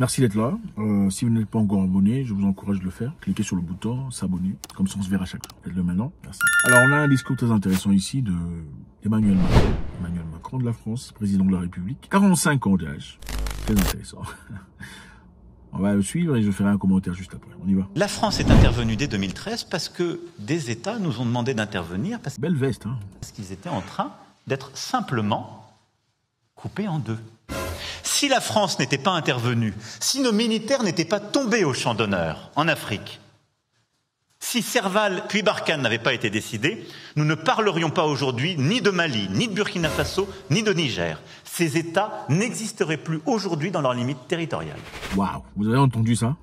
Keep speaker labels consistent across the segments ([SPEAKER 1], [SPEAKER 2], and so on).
[SPEAKER 1] Merci d'être là. Si vous n'êtes pas encore abonné, je vous encourage de le faire. Cliquez sur le bouton s'abonner, comme ça on se verra chaque fois. Faites-le maintenant. Merci. Alors on a un discours très intéressant ici de Emmanuel Macron. Emmanuel Macron de la France, président de la République. 45 ans d'âge. Très intéressant. On va le suivre et je ferai un commentaire juste après. On y va.
[SPEAKER 2] La France est intervenue dès 2013 parce que des États nous ont demandé d'intervenir
[SPEAKER 1] Belle veste, hein.
[SPEAKER 2] Parce qu'ils étaient en train d'être simplement coupés en deux. Si la France n'était pas intervenue, si nos militaires n'étaient pas tombés au champ d'honneur en Afrique, si Serval puis Barkhane n'avaient pas été décidés, nous ne parlerions pas aujourd'hui ni de Mali, ni de Burkina Faso, ni de Niger. Ces États n'existeraient plus aujourd'hui dans leurs limites territoriales.
[SPEAKER 1] Waouh, vous avez entendu ça?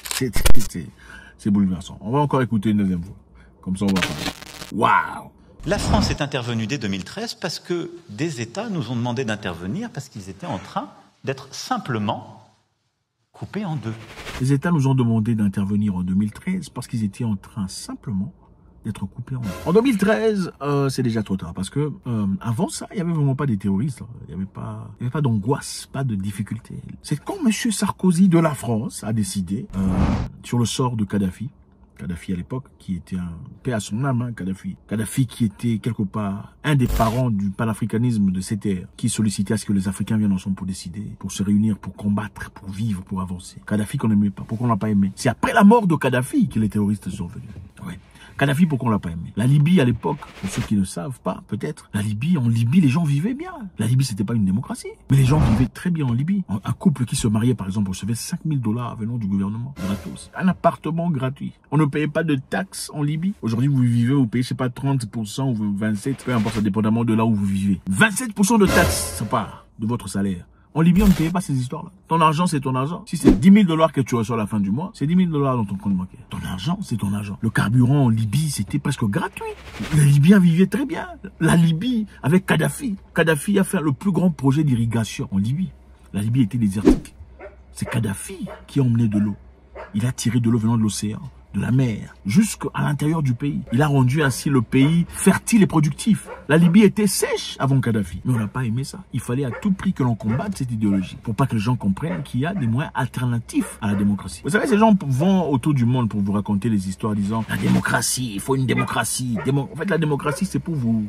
[SPEAKER 1] C'est bouleversant. On va encore écouter une deuxième fois. Comme ça, on va parler. Waouh!
[SPEAKER 2] La France est intervenue dès 2013 parce que des États nous ont demandé d'intervenir parce qu'ils étaient en train d'être simplement coupés en deux.
[SPEAKER 1] Les États nous ont demandé d'intervenir en 2013 parce qu'ils étaient en train simplement d'être coupés en deux. En 2013, c'est déjà trop tard parce que avant ça, il n'y avait vraiment pas des terroristes. Il n'y avait pas d'angoisse, pas de difficulté. C'est quand M. Sarkozy de la France a décidé sur le sort de Kadhafi. Kadhafi à l'époque, qui était un paix à son âme, hein, Kadhafi. Kadhafi qui était quelque part un des parents du panafricanisme de cette ère, qui sollicitait à ce que les Africains viennent ensemble pour décider, pour se réunir, pour combattre, pour vivre, pour avancer. Kadhafi qu'on n'aimait pas, pourquoi on l'a pas aimé? C'est après la mort de Kadhafi que les terroristes sont venus. Ouais. Kadhafi, pourquoi on l'a pas aimé? La Libye à l'époque, pour ceux qui ne savent pas, peut-être, en Libye, les gens vivaient bien. La Libye, c'était pas une démocratie, mais les gens vivaient très bien en Libye. Un couple qui se mariait, par exemple, recevait 5 000 $ venant du gouvernement, gratos. Un appartement gratuit. On ne payait pas de taxes en Libye. Aujourd'hui, vous vivez, vous payez, je sais pas, 30% ou 27%, peu importe, ça dépendamment de là où vous vivez. 27% de taxes, ça part de votre salaire. En Libye, on ne payait pas ces histoires-là. Ton argent, c'est ton argent. Si c'est 10 000 $ que tu reçois à la fin du mois, c'est 10 000 $ dans ton compte bancaire. Ton argent, c'est ton argent. Le carburant en Libye, c'était presque gratuit. Les Libyens vivaient très bien. La Libye, avec Kadhafi. Kadhafi a fait le plus grand projet d'irrigation en Libye. La Libye était désertique. C'est Kadhafi qui a emmené de l'eau. Il a tiré de l'eau venant de l'océan, de la mer, jusqu'à l'intérieur du pays. Il a rendu ainsi le pays fertile et productif. La Libye était sèche avant Kadhafi. Mais on n'a pas aimé ça. Il fallait à tout prix que l'on combatte cette idéologie. Pour pas que les gens comprennent qu'il y a des moyens alternatifs à la démocratie. Vous savez, ces gens vont autour du monde pour vous raconter les histoires disant la démocratie, il faut une démocratie. En fait, la démocratie, c'est pour vous...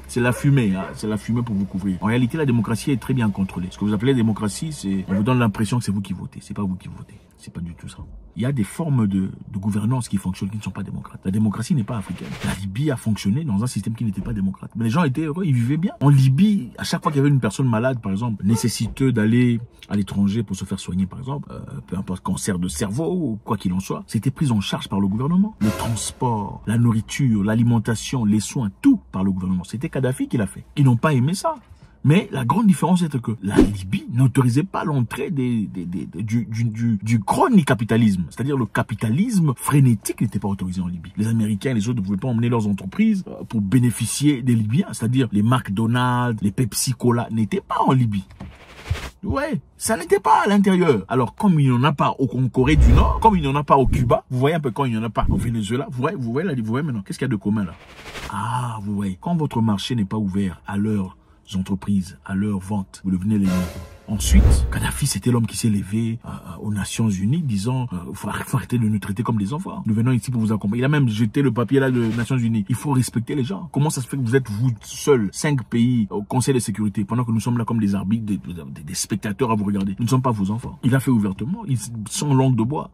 [SPEAKER 1] C'est la fumée, hein. C'est la fumée pour vous couvrir. En réalité, la démocratie est très bien contrôlée. Ce que vous appelez démocratie, c'est... On vous donne l'impression que c'est vous qui votez. C'est pas vous qui votez. C'est pas du tout ça. Il y a des formes de gouvernance qui fonctionnent, qui ne sont pas démocrates. La démocratie n'est pas africaine. La Libye a fonctionné dans un système qui n'était pas démocrate. Mais les gens étaient heureux, ils vivaient bien. En Libye, à chaque fois qu'il y avait une personne malade, par exemple, nécessiteux d'aller à l'étranger pour se faire soigner, par exemple, peu importe, cancer de cerveau ou quoi qu'il en soit, c'était pris en charge par le gouvernement. Le transport, la nourriture, l'alimentation, les soins, tout par le gouvernement. C'était Kadhafi qui l'a fait. Ils n'ont pas aimé ça. Mais la grande différence est que la Libye n'autorisait pas l'entrée du crony capitalisme. C'est-à-dire le capitalisme frénétique n'était pas autorisé en Libye. Les Américains et les autres ne pouvaient pas emmener leurs entreprises pour bénéficier des Libyens. C'est-à-dire les McDonald's, les Pepsi Cola n'étaient pas en Libye. Ouais, ça n'était pas à l'intérieur. Alors, comme il n'y en a pas en Corée du Nord, comme il n'y en a pas au Cuba, vous voyez un peu quand il n'y en a pas au Venezuela, vous voyez maintenant, qu'est-ce qu'il y a de commun là? Ah, vous voyez, quand votre marché n'est pas ouvert à leurs entreprises, à leur vente, vous devenez l'ennemi. Ensuite, Kadhafi, c'était l'homme qui s'est levé aux Nations Unies disant faut arrêter de nous traiter comme des enfants. Nous venons ici pour vous accompagner. Il a même jeté le papier là de Nations Unies. Il faut respecter les gens. Comment ça se fait que vous êtes vous seuls, 5 pays au Conseil de sécurité, pendant que nous sommes là comme des arbitres, des spectateurs à vous regarder. Nous ne sommes pas vos enfants. Il a fait ouvertement. Ils sont langue de bois.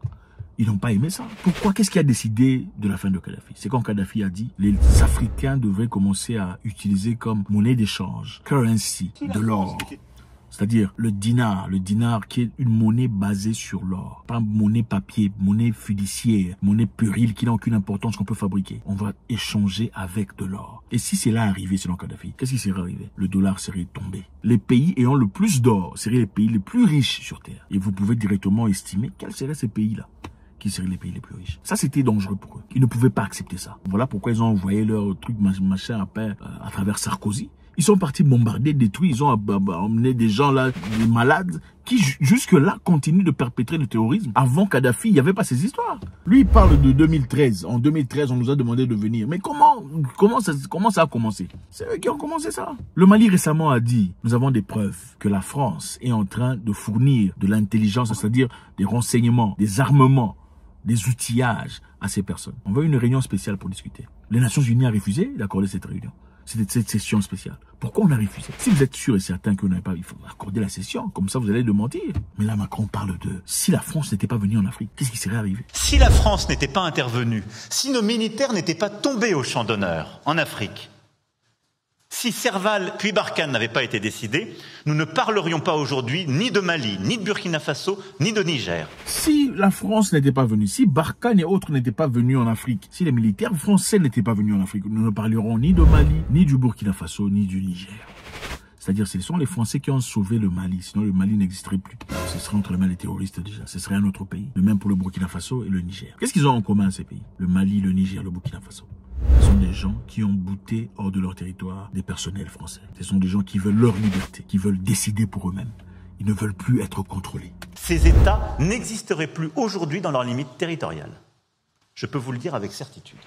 [SPEAKER 1] Ils n'ont pas aimé ça. Pourquoi? Qu'est-ce qui a décidé de la fin de Kadhafi? C'est quand Kadhafi a dit les Africains devraient commencer à utiliser comme monnaie d'échange, currency, de l'or. C'est-à-dire le dinar qui est une monnaie basée sur l'or. Pas monnaie papier, monnaie fiduciaire, monnaie puérile qui n'a aucune importance qu'on peut fabriquer. On va échanger avec de l'or. Et si c'est là arrivé selon Kadhafi, qu'est-ce qui serait arrivé? Le dollar serait tombé. Les pays ayant le plus d'or seraient les pays les plus riches sur Terre. Et vous pouvez directement estimer quels seraient ces pays-là, qui seraient les pays les plus riches. Ça, c'était dangereux pour eux. Ils ne pouvaient pas accepter ça. Voilà pourquoi ils ont envoyé leur truc machin à travers Sarkozy. Ils sont partis bombarder, détruire, ils ont emmené des gens là, des malades, qui jusque-là continuent de perpétrer le terrorisme. Avant Kadhafi, il n'y avait pas ces histoires. Lui, il parle de 2013. En 2013, on nous a demandé de venir. Mais comment ça a commencé? C'est eux qui ont commencé ça. Le Mali récemment a dit, nous avons des preuves que la France est en train de fournir de l'intelligence, c'est-à-dire des renseignements, des armements, des outillages à ces personnes. On veut une réunion spéciale pour discuter. Les Nations Unies ont refusé d'accorder cette réunion. C'était cette session spéciale. Pourquoi on a refusé? Si vous êtes sûr et certain que vous n'avez pas, il faut accorder la session. Comme ça, vous allez le mentir. Mais là, Macron parle de si la France n'était pas venue en Afrique, qu'est-ce qui serait arrivé?
[SPEAKER 2] Si la France n'était pas intervenue, si nos militaires n'étaient pas tombés au champ d'honneur en Afrique, si Serval puis Barkhane n'avaient pas été décidés, nous ne parlerions pas aujourd'hui ni de Mali, ni de Burkina Faso, ni de Niger.
[SPEAKER 1] Si la France n'était pas venue, si Barkhane et autres n'étaient pas venus en Afrique, si les militaires français n'étaient pas venus en Afrique, nous ne parlerons ni de Mali, ni du Burkina Faso, ni du Niger. C'est-à-dire, ce sont les Français qui ont sauvé le Mali. Sinon, le Mali n'existerait plus. Ce serait entre les mains des terroristes déjà. Ce serait un autre pays. De même pour le Burkina Faso et le Niger. Qu'est-ce qu'ils ont en commun, ces pays? Le Mali, le Niger, le Burkina Faso. Ce sont des gens qui ont bouté hors de leur territoire des personnels français. Ce sont des gens qui veulent leur liberté, qui veulent décider pour eux-mêmes. Ils ne veulent plus être contrôlés.
[SPEAKER 2] Ces États n'existeraient plus aujourd'hui dans leurs limites territoriales. Je peux vous le dire avec certitude.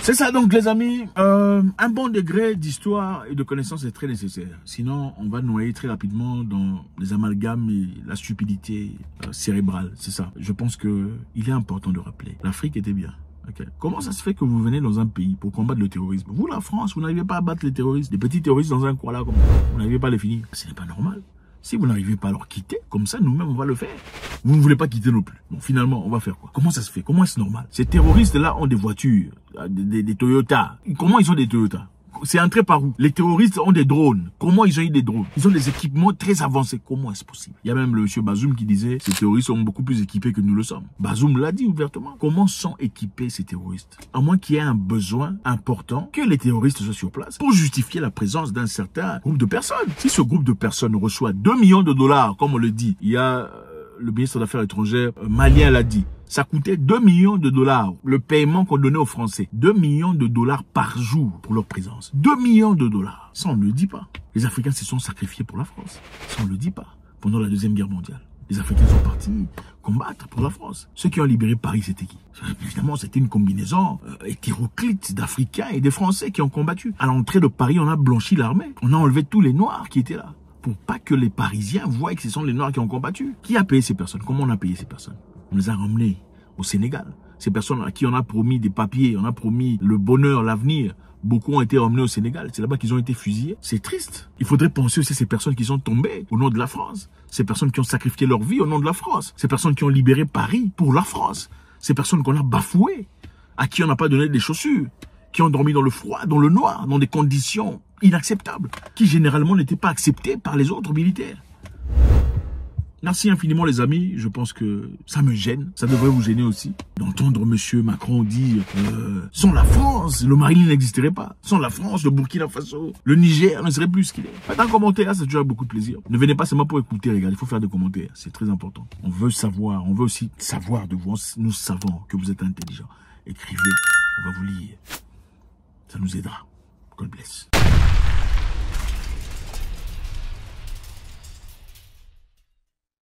[SPEAKER 1] C'est ça donc les amis, un bon degré d'histoire et de connaissance est très nécessaire. Sinon on va noyer très rapidement dans les amalgames et la stupidité cérébrale, c'est ça. Je pense que il est important de rappeler, l'Afrique était bien. Okay. Comment ça se fait que vous venez dans un pays pour combattre le terrorisme? Vous, la France, vous n'arrivez pas à battre les terroristes, des petits terroristes dans un coin là, comme ça. Vous n'arrivez pas à les finir. Ce n'est pas normal. Si vous n'arrivez pas à leur quitter, comme ça, nous-mêmes, on va le faire. Vous ne voulez pas quitter non plus. Bon, finalement, on va faire quoi? Comment ça se fait? Comment est-ce normal? Ces terroristes-là ont des voitures, des Toyota. Comment ils ont des Toyota? C'est entré par où? Les terroristes ont des drones. Comment ils ont eu des drones? Ils ont des équipements très avancés. Comment est-ce possible? Il y a même le monsieur Bazoum qui disait ces terroristes sont beaucoup plus équipés que nous le sommes. Bazoum l'a dit ouvertement. Comment sont équipés ces terroristes? À moins qu'il y ait un besoin important que les terroristes soient sur place pour justifier la présence d'un certain groupe de personnes. Si ce groupe de personnes reçoit 2 millions de dollars, comme on le dit, il y a le ministre des Affaires étrangères malien l'a dit. Ça coûtait 2 millions de dollars, le paiement qu'on donnait aux Français. 2 millions de dollars par jour pour leur présence. 2 millions de dollars. Ça, on ne le dit pas. Les Africains se sont sacrifiés pour la France. Ça, on ne le dit pas. Pendant la Deuxième Guerre mondiale, les Africains sont partis combattre pour la France. Ceux qui ont libéré Paris, c'était qui? Évidemment, c'était une combinaison hétéroclite d'Africains et des Français qui ont combattu. À l'entrée de Paris, on a blanchi l'armée. On a enlevé tous les Noirs qui étaient là. Pour pas que les Parisiens voient que ce sont les Noirs qui ont combattu. Qui a payé ces personnes? Comment on a payé ces personnes? On les a ramenés au Sénégal. Ces personnes à qui on a promis des papiers, on a promis le bonheur, l'avenir, beaucoup ont été emmenés au Sénégal. C'est là-bas qu'ils ont été fusillés. C'est triste. Il faudrait penser aussi à ces personnes qui sont tombées au nom de la France. Ces personnes qui ont sacrifié leur vie au nom de la France. Ces personnes qui ont libéré Paris pour la France. Ces personnes qu'on a bafouées, à qui on n'a pas donné des chaussures, qui ont dormi dans le froid, dans le noir, dans des conditions inacceptables, qui généralement n'étaient pas acceptées par les autres militaires. Merci infiniment les amis, je pense que ça me gêne, ça devrait vous gêner aussi, d'entendre monsieur Macron dire sans la France, le Mali n'existerait pas. Sans la France, le Burkina Faso, le Niger ne serait plus ce qu'il est. Faites un commentaire, ça toujours beaucoup de plaisir. Ne venez pas seulement pour écouter, regardez, il faut faire des commentaires, c'est très important. On veut savoir, on veut aussi savoir de vous, nous savons que vous êtes intelligents. Écrivez, on va vous lire, ça nous aidera. God bless.